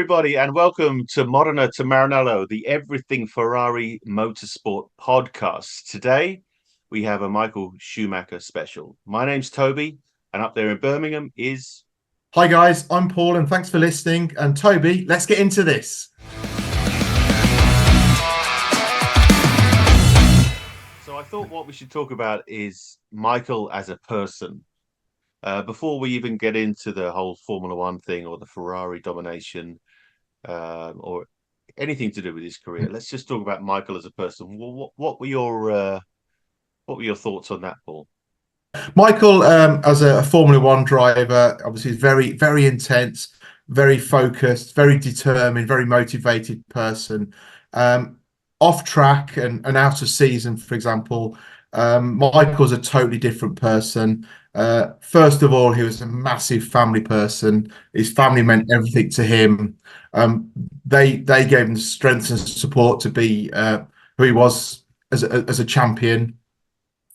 everybody, and welcome to Modena to Maranello, the Everything Ferrari Motorsport podcast. Today, we have a Michael Schumacher special. My name's Toby, and up there in Birmingham is... Hi guys, I'm Paul and thanks for listening. And Toby, let's get into this. So I thought what we should talk about is Michael as a person. Before we even get into the whole Formula One thing or the Ferrari domination, or anything to do with his career, let's just talk about Michael as a person. What were your thoughts on that, Paul? Michael, as a Formula One driver, obviously is very, very intense, very focused, very determined, very motivated person. Off track and out of season, for example, Michael's a totally different person. First of all, he was a massive family person. His family meant everything to him. They gave him the strength and support to be who he was as a champion.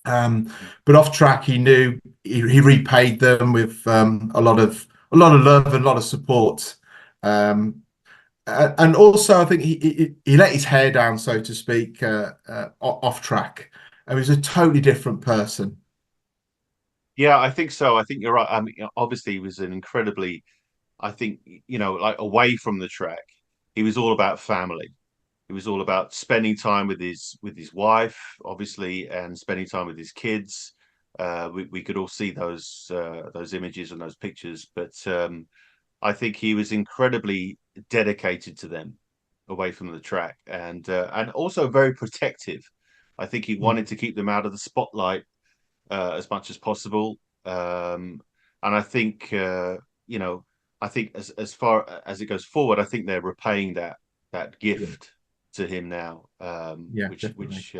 But off track, he knew he repaid them with a lot of love and a lot of support. And also, I think he let his hair down, so to speak, off track. And he was a totally different person. Yeah, I think so. I think you're right. I mean, obviously, he was an incredibly, I think, like away from the track, he was all about family. It was all about spending time with his wife, obviously, and spending time with his kids. We could all see those images and those pictures, but I think he was incredibly dedicated to them away from the track, and also very protective. I think he wanted to keep them out of the spotlight as much as possible. And I think I think as far as it goes forward, I think they're repaying that Yeah, gift to him now, yeah, definitely. which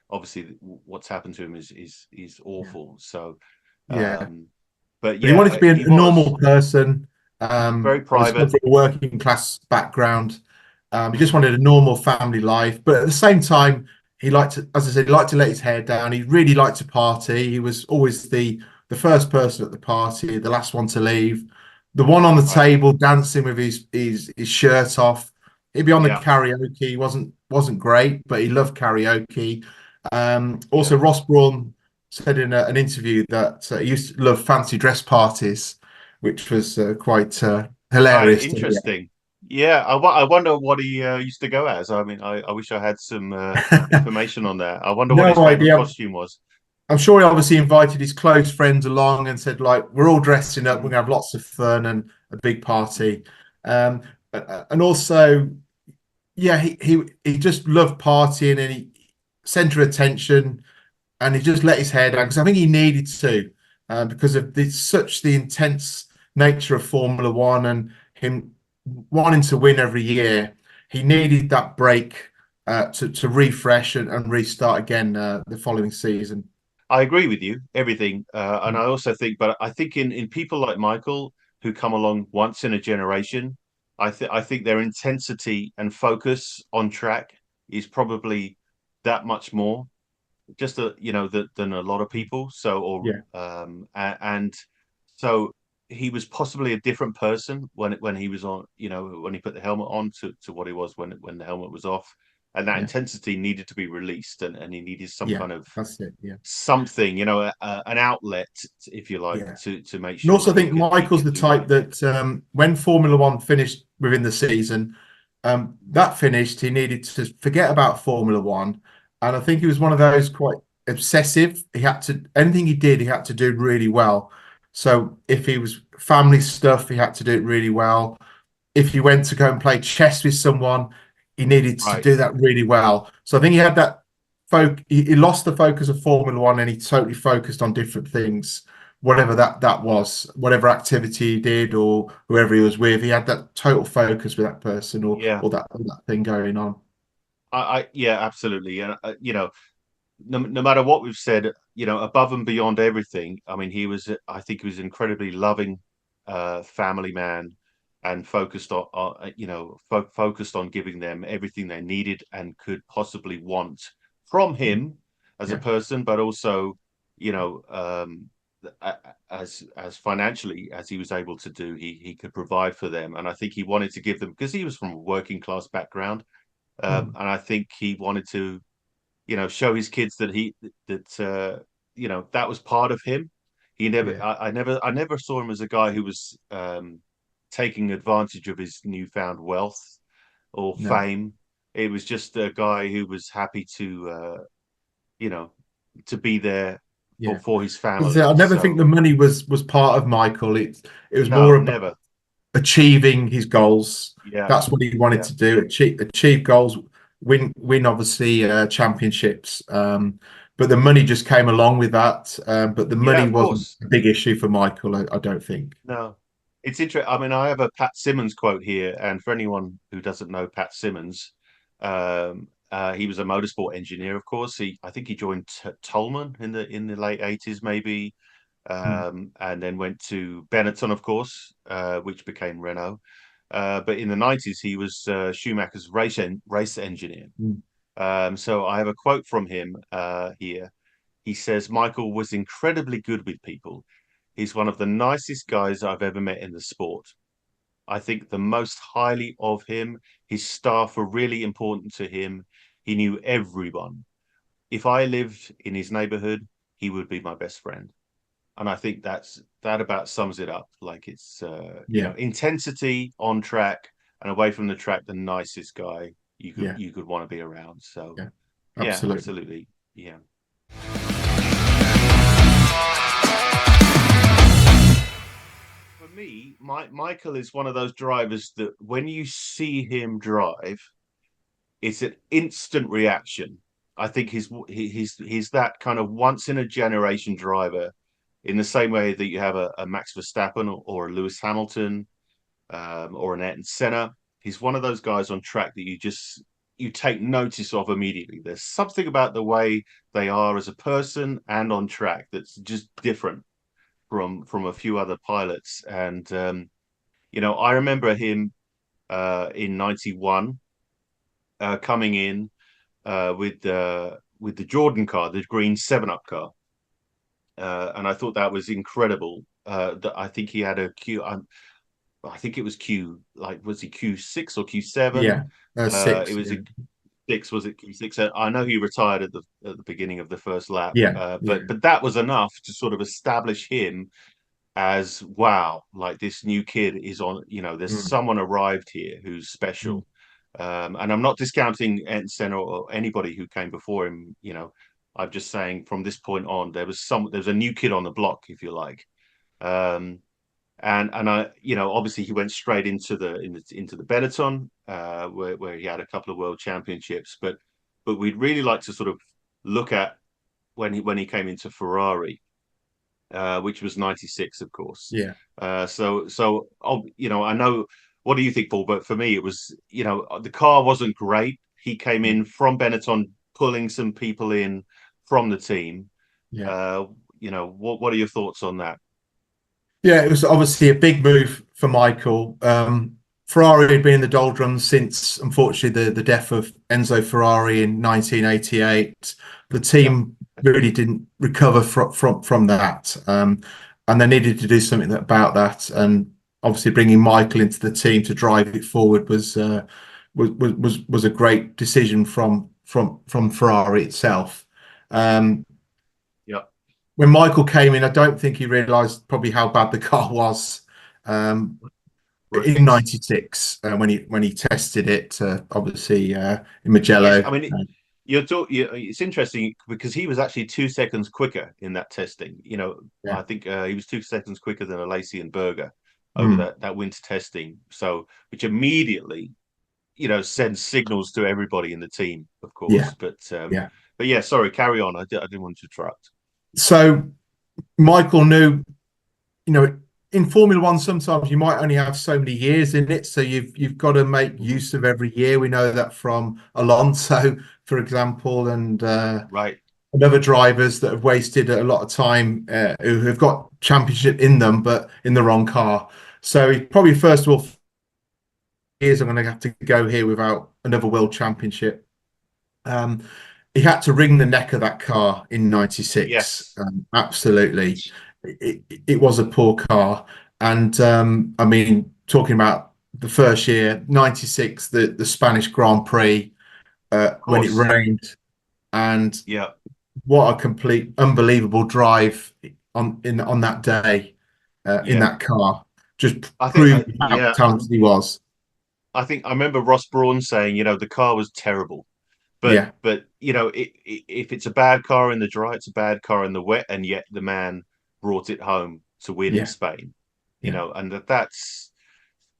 obviously what's happened to him is Yeah, awful. So, yeah. um, but But he wanted to yeah, be a he was normal person. very Obviously, come private. from a working class background. He just wanted a normal family life, but at the same time, he liked to, as I said, he liked to let his hair down. He really liked to party. He was always the first person at the party, the last one to leave, the one on the Right. table dancing with his shirt off. He'd be on the Yeah. karaoke. He wasn't great, but he loved karaoke. Yeah. Also, Ross Brawn said in an interview that he used to love fancy dress parties, which was quite Right. hilarious to Interesting. Yeah. I wonder what he used to go as. I mean, I wish I had some hear. information on that. I wonder what his No favorite idea. costume was. I'm sure he obviously invited his close friends along and said, like, we're all dressing up, we're gonna have lots of fun and a big party. Um, and also, yeah, he just loved partying and he center of attention and he just let his hair down because I think he needed to because of such the intense nature of Formula One and him wanting to win every year. He needed that break to refresh and restart again the following season. I agree with you, everything. And I Mm. also think, but I think in people like Michael who come along once in a generation, I think their intensity and focus on track is probably that much more, just than a lot of people. So, Yeah, and so he was possibly a different person when he was on, when he put the helmet on to what he was when the helmet was off, and that yeah, intensity needed to be released, and he needed some yeah. kind of That's it. Yeah, something, an outlet, if you like, yeah. to make And sure also, I that think he Michael's could the do what he type did. that when Formula One finished within the season, that finished, he needed to forget about Formula One. And I think he was one of those quite obsessive. He had to, anything he did, he had to do really well. So if he was family stuff, he had to do it really well. If he went to go and play chess with someone, he needed to Right. do that really well. So I think he had that he lost the focus of Formula One and he totally focused on different things, whatever that was, whatever activity he did or whoever he was with, he had that total focus with that person Yeah. or that thing going on. Yeah, absolutely. And no matter what we've said, above and beyond everything, I mean, I think he was an incredibly loving, family man, and focused focused on giving them everything they needed and could possibly want from him as a Yeah, person, but also, you know, um, as financially as he was able to do, he could provide for them, and I think he wanted to give them because he was from a working class background, Mm. and I think he wanted to show his kids that that was part of him. He never, Yeah. I never saw him as a guy who was taking advantage of his newfound wealth or No. fame. It was just a guy who was happy you know, to be there Yeah. for his As I say, family. I never think So the money was part of Michael. It was no, more about never. achieving his goals. Yeah, That's what he wanted yeah, to do. Achieve goals, win obviously championships. But the money just came along with that. But the yeah. money Of wasn't course. a big issue for Michael. I don't think. No, it's interesting. I mean, I have a Pat Simmons quote here, and for anyone who doesn't know Pat Simmons, he was a motorsport engineer, of course. I think he joined Tolman in the late 80s, maybe, Mm, and then went to Benetton, of course, which became Renault. But in the 90s, he was Schumacher's race engineer. mm, So I have a quote from him here. He says, Michael was incredibly good with people. He's one of the nicest guys I've ever met in the sport. I think the most highly of him. His staff were really important to him. He knew everyone. If I lived in his neighborhood, he would be my best friend. And I think that about sums it up. Like it's yeah, intensity on track and away from the track, the nicest guy yeah, you could want to be around. So yeah. yeah, Absolutely. absolutely. Yeah. For me, Michael is one of those drivers that when you see him drive, it's an instant reaction. I think he's that kind of once in a generation driver, in the same way that you have a Max Verstappen or a Lewis Hamilton or an Ayrton Senna. He's one of those guys on track that you take notice of immediately. There's something about the way they are as a person and on track that's just different from a few other pilots. And I remember him in '91 coming in with the Jordan car, the green Seven Up car, and I thought that was incredible. That I think he had a Q. I think it was Q. Like, was he Q6 or Q7? Yeah. It Six. was Yeah. a six. Was it Q6? I know he retired at the beginning of the first lap, Yeah. Yeah. but that was enough to sort of establish him as wow, like this new kid is on, there's Mm, someone arrived here who's mm, special. And I'm not discounting Ensign or anybody who came before him, I'm just saying from this point on, there's a new kid on the block, if you like. Um, and I, obviously he went straight into the Benetton, where he had a couple of world championships, but we'd really like to sort of look at when he came into Ferrari, which was '96, of course. yeah. I know. What do you think, Paul? But for me, it was, the car wasn't great. He came Mm, in from Benetton, pulling some people in from the team. yeah. Uh, what are your thoughts on that? Yeah, it was obviously a big move for Michael. Ferrari had been in the doldrums since, unfortunately, the death of Enzo Ferrari in 1988. The Yeah. team really didn't recover from that, and they needed to do something about that. And obviously, bringing Michael into the team to drive it forward was a great decision from Ferrari itself. Um, Yeah. when Michael came in, I don't think he realised probably how bad the car was in Right. '96 when he tested it, obviously in Yes, Mugello. I mean, it's interesting because he was actually 2 seconds quicker in that testing. I Yeah, think he was 2 seconds quicker than Alesi and Berger over mm, that winter testing. So, which immediately, sends signals to everybody in the team, of yeah, course. yeah. But yeah, sorry, carry on. I didn't want to interrupt. So Michael knew, you know, in Formula One, sometimes you might only have so many years in it, so you've got to make Mhm. use of every year. We know that from Alonso, for example, Right. and other drivers that have wasted a lot of time who have got championship in them, but in the wrong car. So he probably first of all years I'm going to have to go here without another world championship. Um, he had to wring the neck of that car in '96. Yes. Absolutely. it was a poor car. And I mean, talking about the first year, 96, the Spanish Grand Prix, Of when it course. rained, and Yeah. what a complete unbelievable drive on that day in Yeah. that car, just I think, proving how yeah, talented he was. I think I remember Ross Brawn saying, the car was terrible, but Yeah, if it's a bad car in the dry, it's a bad car in the wet, and yet the man brought it home to win in yeah, Spain. yeah, And that's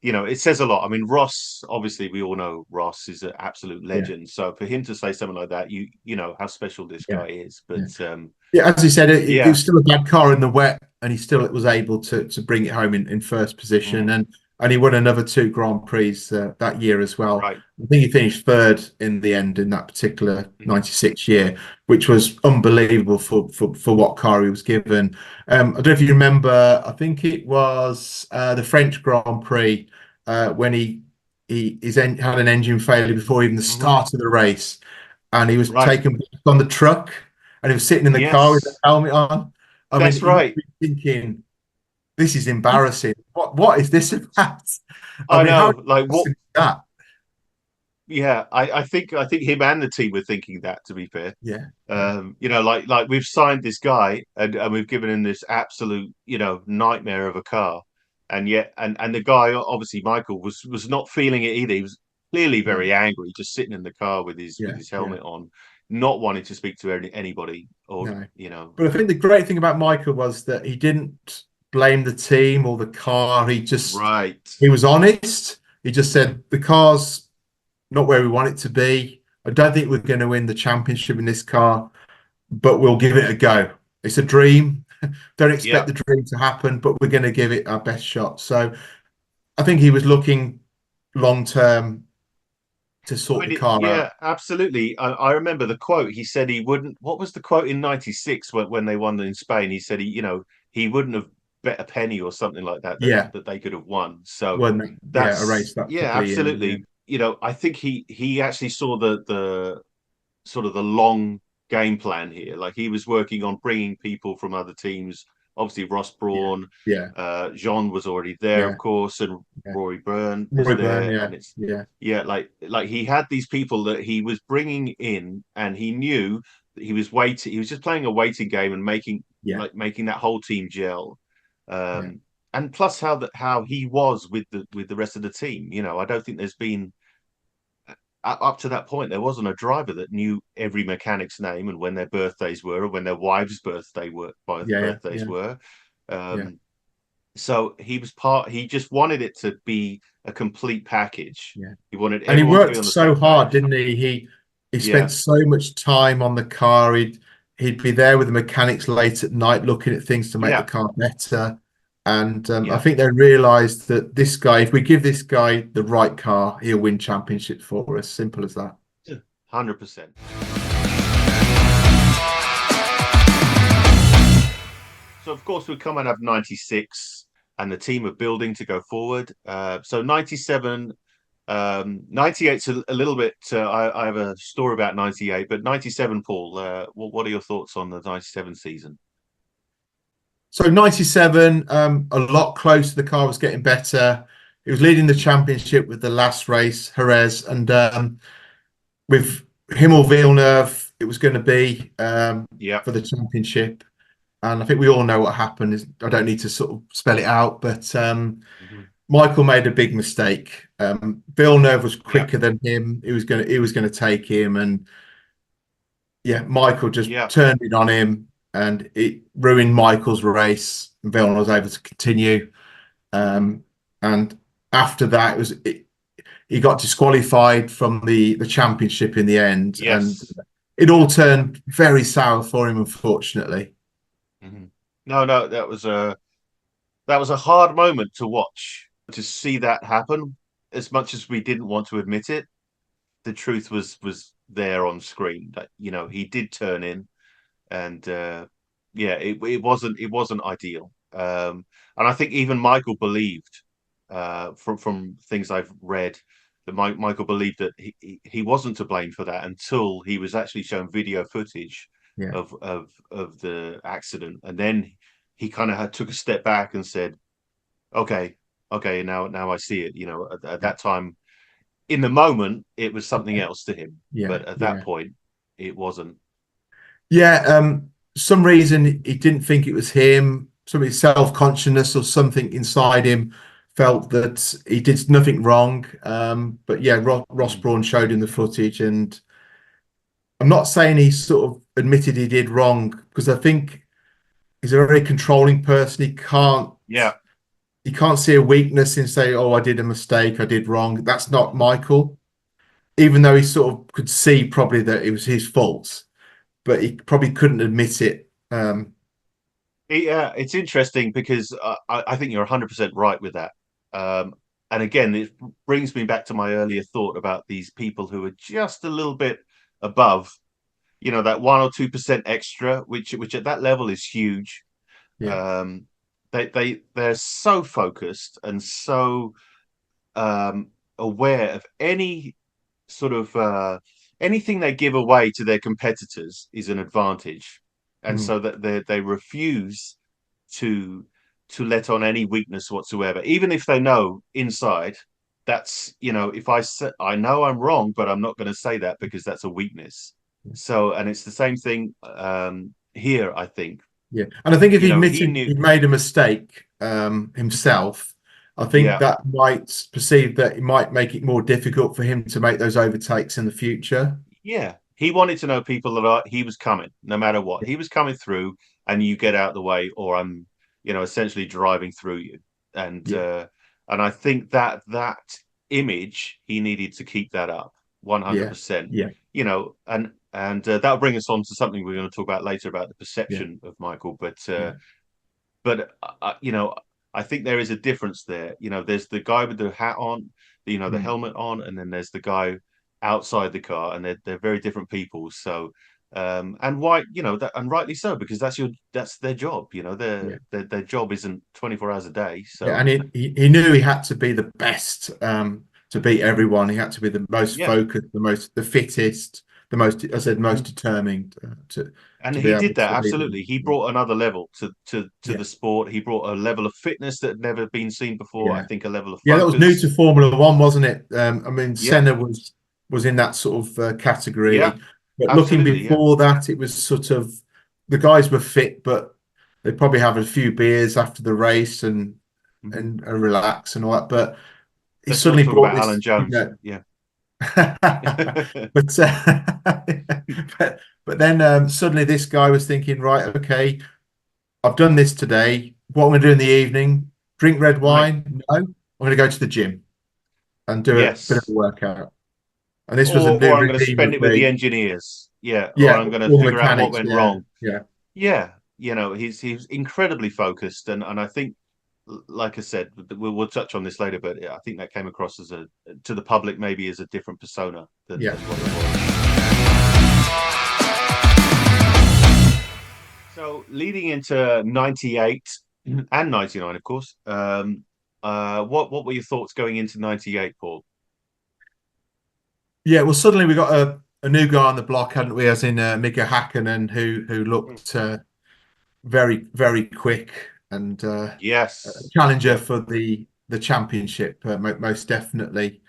it says a lot. I mean, Ross, obviously, we all know Ross is an absolute yeah, legend. So for him to say something like that, you know how special this yeah, guy is. yeah. But Yeah, as he said, it yeah, was still a bad car in the wet, and he still was able to bring it home in first position, mm, and he won another two Grand Prix that year as well. right. I think he finished third in the end in that particular Hmm. '96 year, which was unbelievable for what car he was given. I don't know if you remember. I think it was the French Grand Prix when had an engine failure before even the Hmm. start of the race, and he was Right. taken back on the truck and he was sitting in the car with a Yes, helmet on. I mean, that's he must right. be thinking, this is embarrassing. What is this about? I I mean, how know. Like what? embarrassing is that? Yeah, I think him and the team were thinking that. To be fair, Yeah, yeah, like we've signed this guy and we've given him this absolute, nightmare of a car, and yet and the guy, obviously Michael, was not feeling it either. He was clearly no, very angry, just sitting in the car with his yeah, yeah, helmet on, not wanting to speak to anybody or no. But I think the great thing about Michael was that he didn't blame the team or the car. right. He was honest. He just said the car's not where we want it to be. I don't think we're going to win the championship in this car, but we'll give it a go. It's a dream. Don't expect Yeah. the dream to happen, but we're going to give it our best shot. So I think he was looking long term to I sort the mean, car out. yeah, absolutely. I remember the quote. He said he wouldn't. What was the quote in '96 when they won in Spain? He said he wouldn't have bet a penny or something like that Yeah, that they could have won. So when yeah, a race that's that yeah, couple of years. Yeah, absolutely. I think he actually saw the sort of the long game plan here. Like he was working on bringing people from other teams. Obviously, Ross yeah, Brawn, yeah, Jean was already there, yeah, of course, and yeah. Rory Byrne is Roy Byrne. there, Yeah, and it's yeah, yeah, like he had these people that he was bringing in, and he knew that he was waiting. He was just playing a waiting game and yeah, making that whole team gel. yeah, Um, and plus how he was with the rest of the team. I don't think there's been up to that point, there wasn't a driver that knew every mechanic's name and when their birthdays were, or when their wives' yeah, birthdays yeah, were. yeah. Um, so he was part. He just wanted it to be a complete package. Yeah. He wanted And he everyone to be worked on the so same hard, page. didn't he? He spent Yeah, so much time on the car. He'd be there with the mechanics late at night looking at things to make the yeah, car better. And I yeah, think they realized that this guy, if we give this guy the right car, he'll win championships for us. Simple as that. 100%. So of course we come and have '96, and the team are building to go forward. So '97. 98's a little bit. I have a story about '98, but '97, Paul. What are your thoughts on the '97 season? So 97, a lot closer. The car was getting better. He was leading the championship with the last race, Jerez, and with him or Villeneuve, it was going to be Yeah. for the championship. And I think we all know what happened. I don't need to sort of spell it out, but Hmm. Michael made a big mistake. Villeneuve was Yeah. quicker than him. He was going to take him, and yeah, Michael just Yeah. turned it on him, and it ruined Michael's race. Villeneuve was able to continue, Hmm. um, and after that, he got disqualified from the championship in the end, and Yes. it all turned very sour for him, unfortunately. Hmm. No, no, that was a hard moment to watch, to see that happen. As much as we didn't want to admit it, the truth was there on screen. That he did turn in, and yeah, it wasn't ideal. And I think even Michael believed, from things I've read, that Michael believed that he wasn't to blame for that until he was actually shown video footage Yeah, of the accident, and then he kind of took a step back and said, "Okay, okay, now I see it." At yeah, that time, in the moment, it was something else to him, yeah, but at that yeah. point, it wasn't. Yeah, some reason he didn't think it was him, some self-consciousness or something inside him felt that he did nothing wrong. But yeah, Ross Mm. Brawn showed him the footage, and I'm not saying he sort of admitted he did wrong because I think he's a very controlling person. Yeah, He can't see a weakness and say, "Oh, I did a mistake, I did wrong." That's not Michael, even though he sort of could see probably that it was his fault, but he probably couldn't admit it. yeah, it's interesting because I think you're 100% right with that. Um, and again, it brings me back to my earlier thought about these people who are just a little bit above, that 1 or 2% extra, which at that level is huge. Yeah. Um, they're so focused and so aware of any sort of anything they give away to their competitors is an advantage, and Mm. so that they refuse to let on any weakness whatsoever, even if they know inside that's if I say I know I'm wrong, but I'm not going to say that because that's a weakness. So, and it's the same thing here, I think. Yeah, and I think if he He admitted knew, he made a mistake himself, I think yeah, that might perceive that it might make it more difficult for him to make those overtakes in the future. yeah, he wanted to know people that he was coming, no matter what. He was coming through, and you get out of the way, or I'm, essentially driving through you. And Yeah, I think that image he needed to keep that up, yeah, 100%. yeah, And that'll bring us on to something we're going to talk about later about the yeah, perception of Michael. But yeah, I think there is a difference there. There's the guy with the hat on, the mm, helmet on, and then there's the guy outside the car, and they're very different people. So, and why, that, and rightly so, because that's their job. yeah. Their job isn't 24 hours a day. Yeah, So, and he knew he had to be the best to beat everyone. He had to be the most yeah. focused, the fittest, the most, as I said, most determined And to be he able did that to beat absolutely. them. He brought another level to Yeah, the sport. He brought a level of fitness that had never been seen before. I yeah. think a level of Yeah, that was new focus. to Formula One, wasn't it? I mean, Yeah, Senna was in that sort of yeah, category, but looking absolutely. Yeah. before that, it was sort of the guys were fit, but they probably have a few beers after the race Mhm. and relax and all that. But he Let's not suddenly talk brought about Alan this, Jones. Yeah. but but then suddenly this guy was thinking, right, okay, I've done this today. What am I going to do in the evening? Drink red Right. wine? No, I'm going to go to the gym and do a bit of a Yes. workout. And this was a new Or I'm going to regime spend of it with the the, engineers. Yeah. Or yeah, I'm going to all the figure out what mechanics. went Yeah, wrong. yeah, Yeah. He's incredibly focused, and I think, like I said, we'll touch on this later, but yeah, I think that came across as to the public maybe as a different persona yeah, than what it yeah. was. So leading into 98 and 99, of course. What were your thoughts going into 98, Paul? Yeah, well, suddenly we got a new guy on the block, hadn't we? As in Mika Hakkinen, who Mm. looked very, very quick and a Yes. challenger Yep. for the championship, most definitely,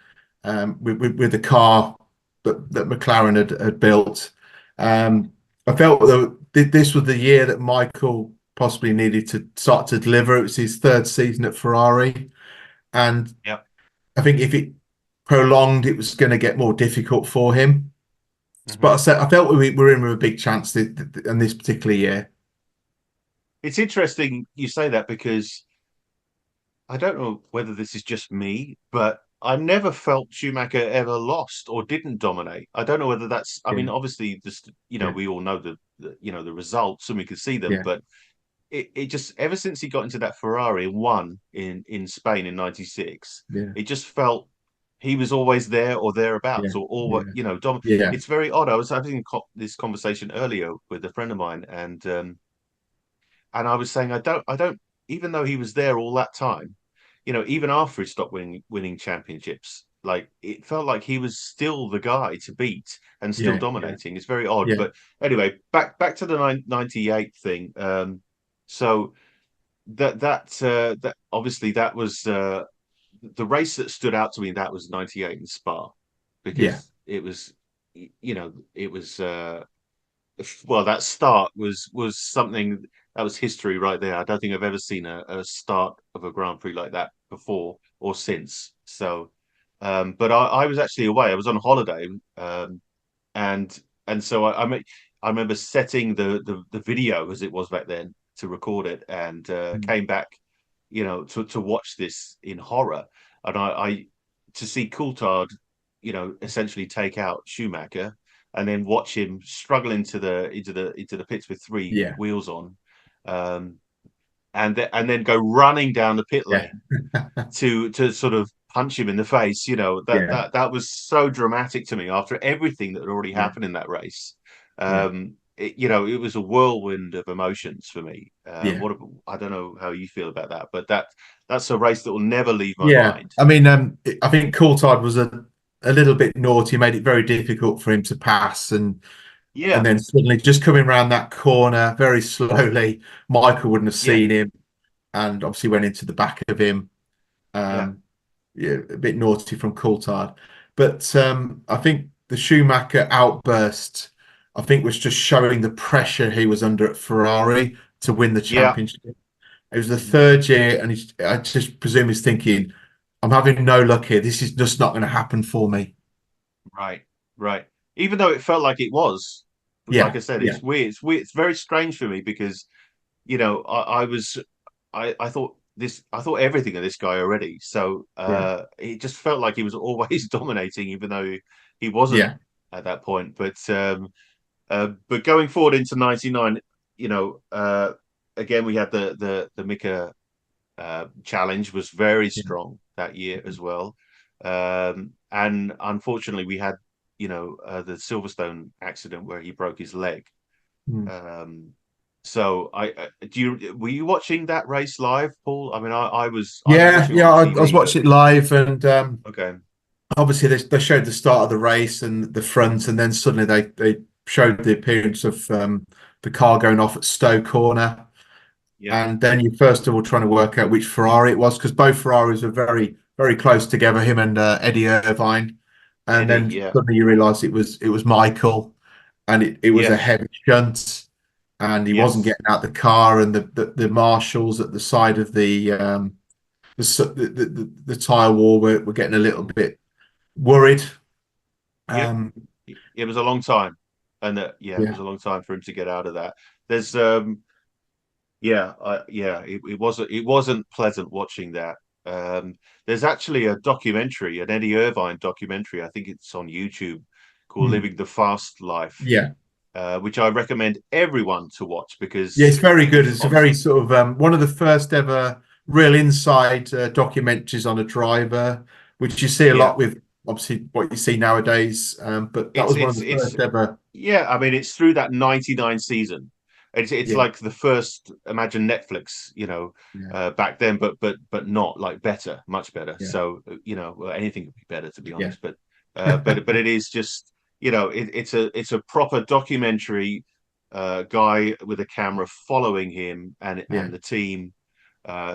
with the car that McLaren had built. Um, I felt that this was the year that Michael possibly needed to start to deliver. It was his third season at Ferrari, and Yep. I think if it prolonged, it was going to get more difficult for him. But Hmm. I felt we were in with a big chance in this particular year. It's interesting you say that because I don't know whether this is just me, but I never felt Schumacher ever lost or didn't dominate. I don't know whether that's, I Yeah, mean, obviously, just, yeah, we all know the results and we can see them, yeah, but it just, ever since he got into that Ferrari and won in Spain in 96, yeah, it just felt he was always there or yeah, thereabouts or yeah, yeah, it's very odd. I was having this conversation earlier with a friend of mine, and I was saying I don't even though he was there all that time, even after he stopped winning championships, like it felt like he was still the guy to beat and still yeah, yeah, dominating. It's very odd. yeah, But anyway, back to the 98 thing. So that obviously that was the race that stood out to me. That was '98 in Spa, Yeah. because it was, it was well, that start was something that was history right there. I don't think I've ever seen a start of a Grand Prix like that before or since. So, but I was actually away. I was on holiday, and so I remember setting the video as it was back then to record it, and Mm. came back, to watch this in horror, and I to see Coulthard, essentially take out Schumacher, and then watch him struggle into the pits with three Yeah. wheels on, um, and then go running down the pit Yeah. lane to sort of punch him in the face. That Yeah. that was so dramatic to me after everything that had already Yeah. happened in that race. Yeah. It was a whirlwind of emotions for me. Yeah. I don't know how you feel about that, but that's a race that will never leave my Yeah. mind. I mean, I think Coulthard was a little bit naughty, made it very difficult for him to pass, and Yeah, then suddenly just coming around that corner very slowly, Michael wouldn't have yeah, seen him, and obviously went into the back of him. yeah, Um, yeah, a bit naughty from Coulthard. But I think the Schumacher outburst, I think, was just showing the pressure he was under at Ferrari to win the yeah. championship. It was the third year, and I just presume he's thinking, I'm having no luck here. This is just not going to happen for me. Right, right. Even though it felt like it was, like Yeah, I said, yeah, it's weird. It's weird. It's very strange for me because I thought everything of this guy already. So yeah, it just felt like he was always dominating, even though he wasn't yeah. at that point. But going forward into '99, again we had the Mika challenge was very Yeah. strong that year as well. And unfortunately, we had the Silverstone accident where he broke his leg. Mm. Um, so do you were you watching that race live, Paul? I mean, I was Yeah, watching yeah. on I was TV, but watching it live, and okay, obviously they showed the start of the race and the front, and then suddenly they showed the appearance of the car going off at Stowe Corner. yeah, And then you first of all trying to work out which Ferrari it was, because both Ferraris were very, very close together, him and Eddie Irvine. And Eddie, then yeah, suddenly you realise it was Michael, and it was a yes, heavy shunt, and he wasn't yes, getting out the car, and the marshals at the side of the tire wall were getting a little bit worried. yeah. Um, It was a long time, and yeah, it was yeah. a long time for him to get out of that. There's yeah, it wasn't pleasant watching that. There's actually a documentary, an Eddie Irvine documentary. I think it's on YouTube, called Mm. "Living the Fast Life," Yeah. which I recommend everyone to watch Yeah, because it's very good. he's It's a obviously, very sort of one of the first ever real inside documentaries on a driver, which you see a yeah. lot with obviously what you see nowadays. But that It's was one of it's the it's first ever. Yeah, I mean, it's through that '99 season. It's Yeah, like the first, imagine Netflix, yeah, back then, but not like better, much better. yeah, So well, anything would be better, to be yeah, honest. But it is just, it's a proper documentary, guy with a camera following him yeah, and the team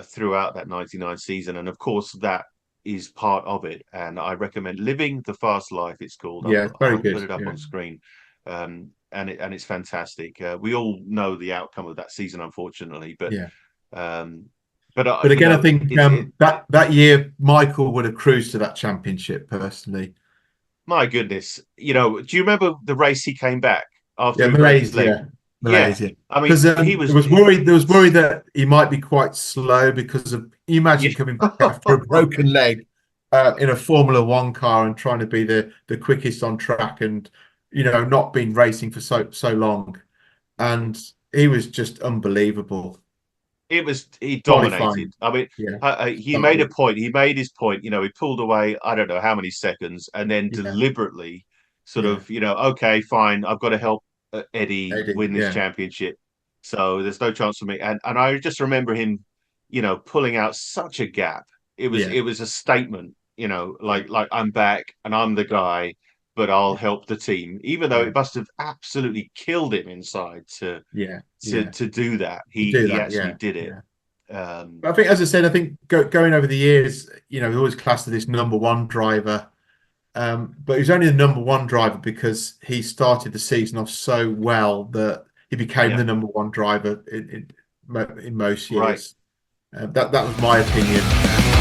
throughout that '99 season, and of course that is part of it. And I recommend "Living the Fast Life." It's called. yeah. It's very I'll put good. it up Yeah, on screen, and it's fantastic. We all know the outcome of that season, unfortunately, yeah. um, but But again, I think it's it. that year Michael would have cruised to that championship personally. My goodness, do you remember the race he came back after Yeah, he broke his leg? Malaysia, Yeah, Malaysia. I mean, Because he there was. was worry. There was worry that he might be quite slow because of. You imagine Yeah. coming back after a broken leg in a Formula One car and trying to be the quickest on track, and not been racing for so long, and he was just unbelievable He dominated. qualifying. I mean, Yeah, he made a started. point. He made his point. He pulled away. I don't know how many seconds, and then Yeah, deliberately, sort yeah, of, okay, fine. I've got to help Eddie Eddie. win this Yeah, championship. So there's no chance for me. And I just remember him, pulling out such a gap. yeah, It was a statement. yeah, like I'm back and I'm the guy, but I'll help the team. Even though yeah, it must have absolutely killed him inside to yeah, to yeah. to do that. To He do he that, actually yeah, did it. yeah. I think, as I said, I think going over the years, we always classed as this number one driver. But he was only the number one driver because he started the season off so well that he became Yeah, the number one driver in most right. years. That was my opinion.